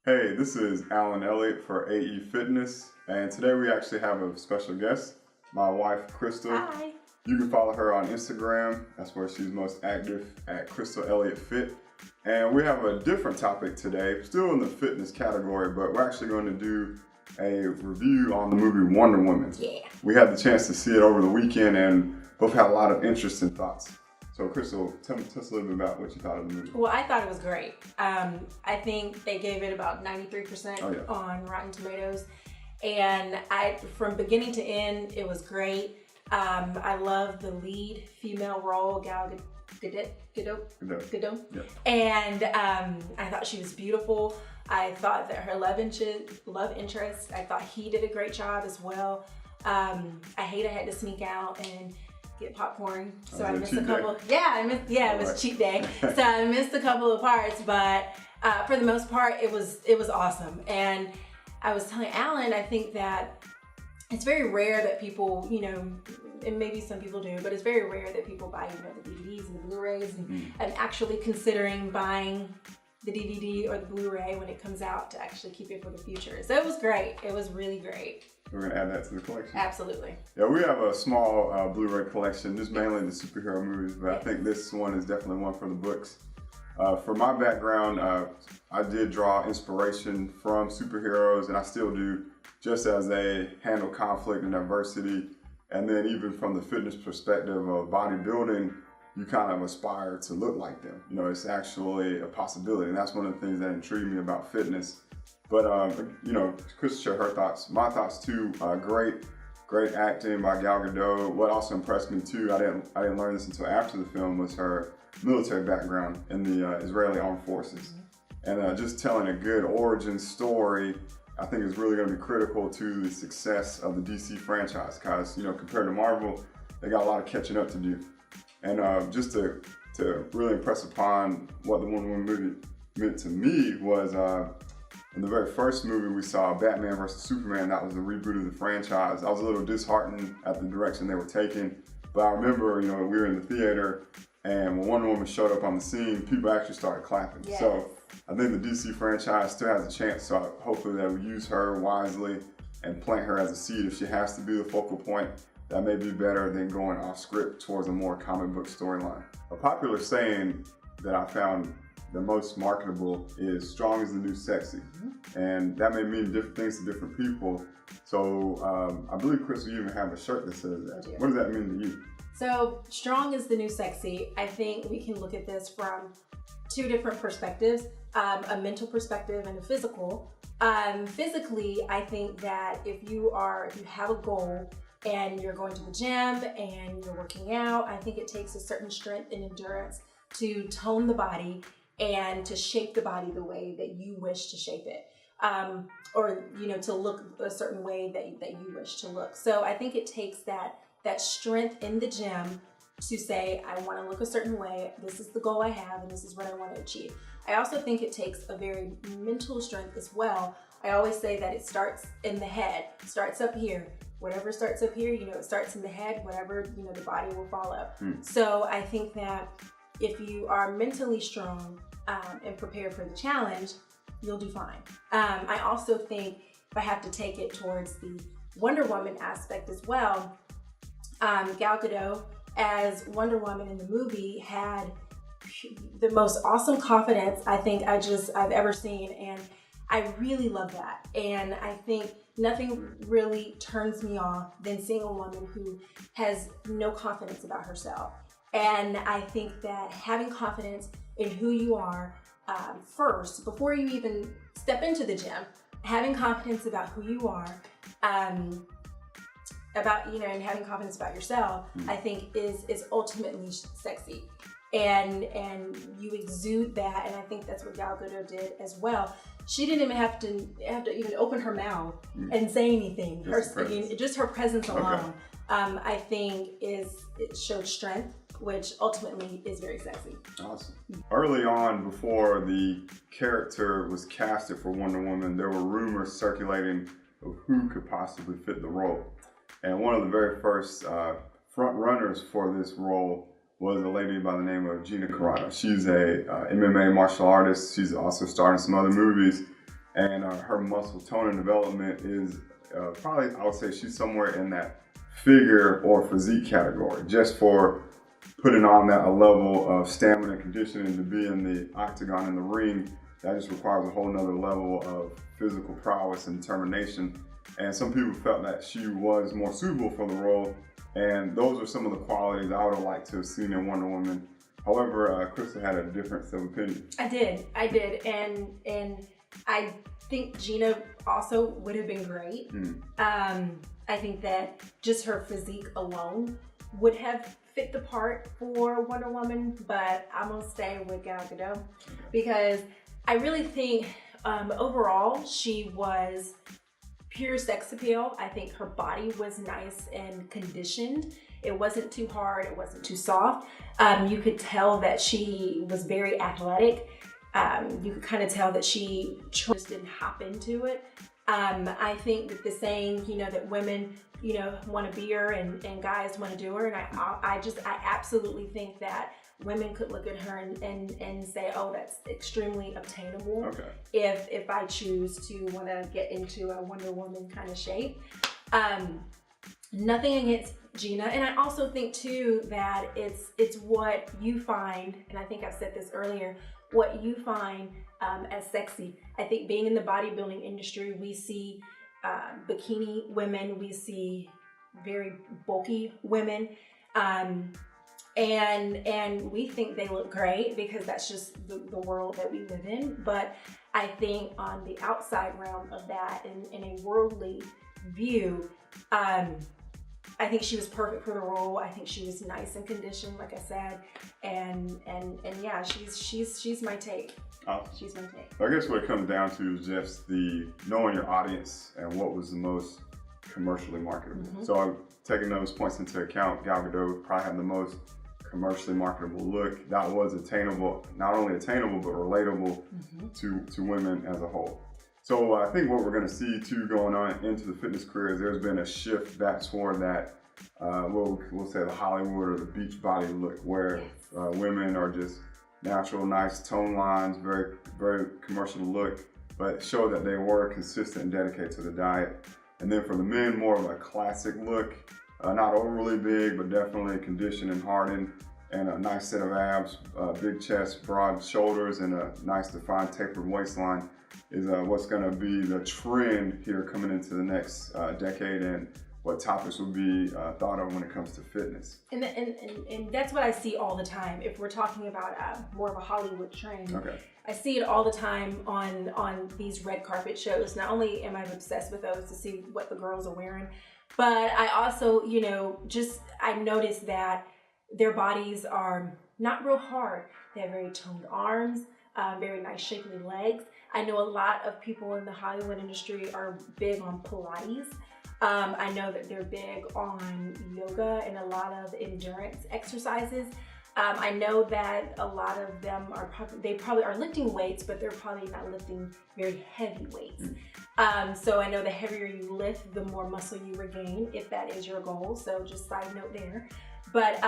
Hey, this is Elliott for AE Fitness, and today we actually have a special guest, my wife, Crystal. Hi. You can follow her on Instagram. That's where she's most active, at Crystal Elliott Fit. And we have a different topic today, still in the fitness category, but we're actually going to do a review on the movie Wonder Woman. Yeah. We had the chance to see it over the weekend and both had a lot of interest and thoughts. So Crystal, tell us a little bit about what you thought of the movie. Well, I thought it was great. I think they gave it about 93% on Rotten Tomatoes. And from beginning to end, it was great. I love the lead female role, Gal Gadot. Yeah. And I thought she was beautiful. I thought that her love interest, I thought he did a great job as well. I had to sneak out and get popcorn, so I missed a couple. It was a cheat day, so I missed a couple of parts. But for the most part, it was awesome. And I was telling Alan, I think that it's very rare that people, and maybe some people do, but it's very rare that people buy, the DVDs and the Blu-rays and actually considering buying the DVD or the Blu-ray when it comes out to actually keep it for the future. So it was great. It was really great. We're going to add that to the collection. Absolutely. Yeah, we have a small Blu-ray collection, just mainly the superhero movies, but I think this one is definitely one for the books. For my background, I did draw inspiration from superheroes, and I still do, just as they handle conflict and adversity. And then even from the fitness perspective of bodybuilding, you kind of aspire to look like them. It's actually a possibility, and that's one of the things that intrigued me about fitness. But, Chris shared her thoughts. My thoughts too, great acting by Gal Gadot. What also impressed me too, I didn't learn this until after the film, was her military background in the Israeli Armed Forces. And just telling a good origin story, I think is really gonna be critical to the success of the DC franchise. Because, compared to Marvel, they got a lot of catching up to do. And just to really impress upon what the Wonder Woman movie meant to me was, in the very first movie we saw, Batman vs. Superman, that was the reboot of the franchise. I was a little disheartened at the direction they were taking, but I remember, we were in the theater, and when Wonder Woman showed up on the scene, people actually started clapping. Yes. So I think the DC franchise still has a chance, so hopefully they will use her wisely and plant her as a seed. If she has to be the focal point, that may be better than going off script towards a more comic book storyline. A popular saying that I found the most marketable is strong is the new sexy. And that may mean different things to different people. So I believe, Chris, you even have a shirt that says that. What does that mean to you? So strong is the new sexy. I think we can look at this from two different perspectives, a mental perspective and a physical. Physically, I think that if you have a goal and you're going to the gym and you're working out, I think it takes a certain strength and endurance to tone the body and to shape the body the way that you wish to shape it. Or to look a certain way that you wish to look. So I think it takes that strength in the gym to say, I want to look a certain way, this is the goal I have, and this is what I want to achieve. I also think it takes a very mental strength as well. I always say that it starts in the head, starts up here. Whatever starts up here, it starts in the head, whatever, the body will follow. So I think that if you are mentally strong and prepared for the challenge, you'll do fine. I also think, if I have to take it towards the Wonder Woman aspect as well, Gal Gadot as Wonder Woman in the movie had the most awesome confidence I think I've ever seen, and I really love that. And I think nothing really turns me off than seeing a woman who has no confidence about herself. And I think that having confidence in who you are first, before you even step into the gym, having confidence about who you are, and having confidence about yourself, I think is ultimately sexy. And you exude that, and I think that's what Gal Gadot did as well. She didn't even have to even open her mouth and say anything. Just her presence alone, I think it showed strength, which ultimately is very sexy. Awesome. Early on, before the character was casted for Wonder Woman, there were rumors circulating of who could possibly fit the role. And one of the very first front runners for this role was a lady by the name of Gina Carano. She's a MMA martial artist. She's also starred in some other movies. and her muscle tone and development is probably, I would say she's somewhere in that figure or physique category, just for putting on that a level of stamina and conditioning to be in the octagon in the ring. That just requires a whole nother level of physical prowess and determination. And some people felt that she was more suitable for the role, and those are some of the qualities I would have liked to have seen in Wonder Woman. However, Krista had a difference of opinion. I did, and I think Gina also would have been great. I think that just her physique alone would have fit the part for Wonder Woman, but I'm gonna stay with Gal Gadot because I really think overall she was pure sex appeal. I think her body was nice and conditioned. It wasn't too hard, it wasn't too soft. You could tell that she was very athletic. You could kind of tell that she just didn't hop into it. I think that the saying, that women, want to be her and guys want to do her. And I absolutely think that women could look at her and say, oh, that's extremely obtainable. Okay. If I choose to want to get into a Wonder Woman kind of shape. Nothing against Gina. And I also think too that it's what you find, and I think I've said this earlier, what you find as sexy. I think being in the bodybuilding industry, we see bikini women, we see very bulky women, and we think they look great because that's just the world that we live in. But I think on the outside realm of that, in a worldly view, I think she was perfect for the role. I think she was nice and conditioned, like I said, and yeah, she's my take. She's my take. I guess what it comes down to is just the knowing your audience and what was the most commercially marketable. So I'm taking those points into account. Gal Gadot probably had the most commercially marketable look that was attainable, not only attainable but relatable to women as a whole. So I think what we're going to see too going on into the fitness career is there's been a shift back toward that, we'll say the Hollywood or the beach body look, where women are just natural, nice tone lines, very, very commercial look, but show that they were consistent and dedicated to the diet. And then for the men, more of a classic look, not overly big, but definitely conditioned and hardened, and a nice set of abs, big chest, broad shoulders, and a nice defined tapered waistline is what's going to be the trend here coming into the next decade, and what topics will be thought of when it comes to fitness. And that's what I see all the time. If we're talking about more of a Hollywood trend, I see it all the time on these red carpet shows. Not only am I obsessed with those to see what the girls are wearing, but I also, I noticed that their bodies are not real hard. They have very toned arms, very nice shapely legs. I know a lot of people in the Hollywood industry are big on Pilates. I know that they're big on yoga and a lot of endurance exercises. I know that a lot of them they probably are lifting weights, but they're probably not lifting very heavy weights. So I know the heavier you lift, the more muscle you regain, if that is your goal. So just side note there. But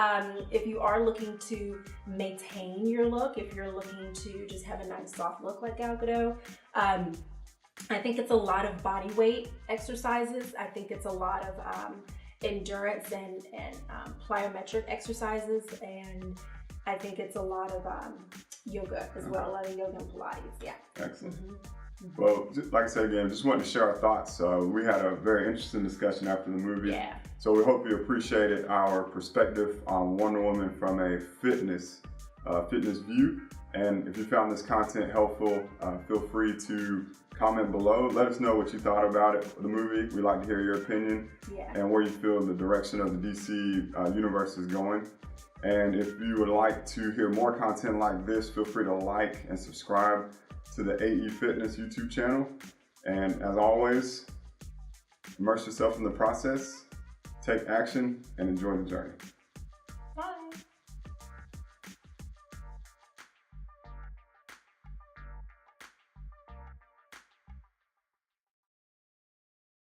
if you are looking to maintain your look, if you're looking to just have a nice soft look like Gal Gadot, I think it's a lot of body weight exercises. I think it's a lot of endurance and plyometric exercises, and I think it's a lot of yoga as well, a lot of yoga and Pilates. Yeah. Excellent. Well, like I said again, just wanted to share our thoughts. We had a very interesting discussion after the movie. Yeah. So we hope you appreciated our perspective on Wonder Woman from a fitness view. And if you found this content helpful, feel free to comment below. Let us know what you thought about it, the movie. We'd like to hear your opinion and where you feel the direction of the DC universe is going. And if you would like to hear more content like this, feel free to like and subscribe to the AE Fitness YouTube channel. And as always, immerse yourself in the process, take action, and enjoy the journey.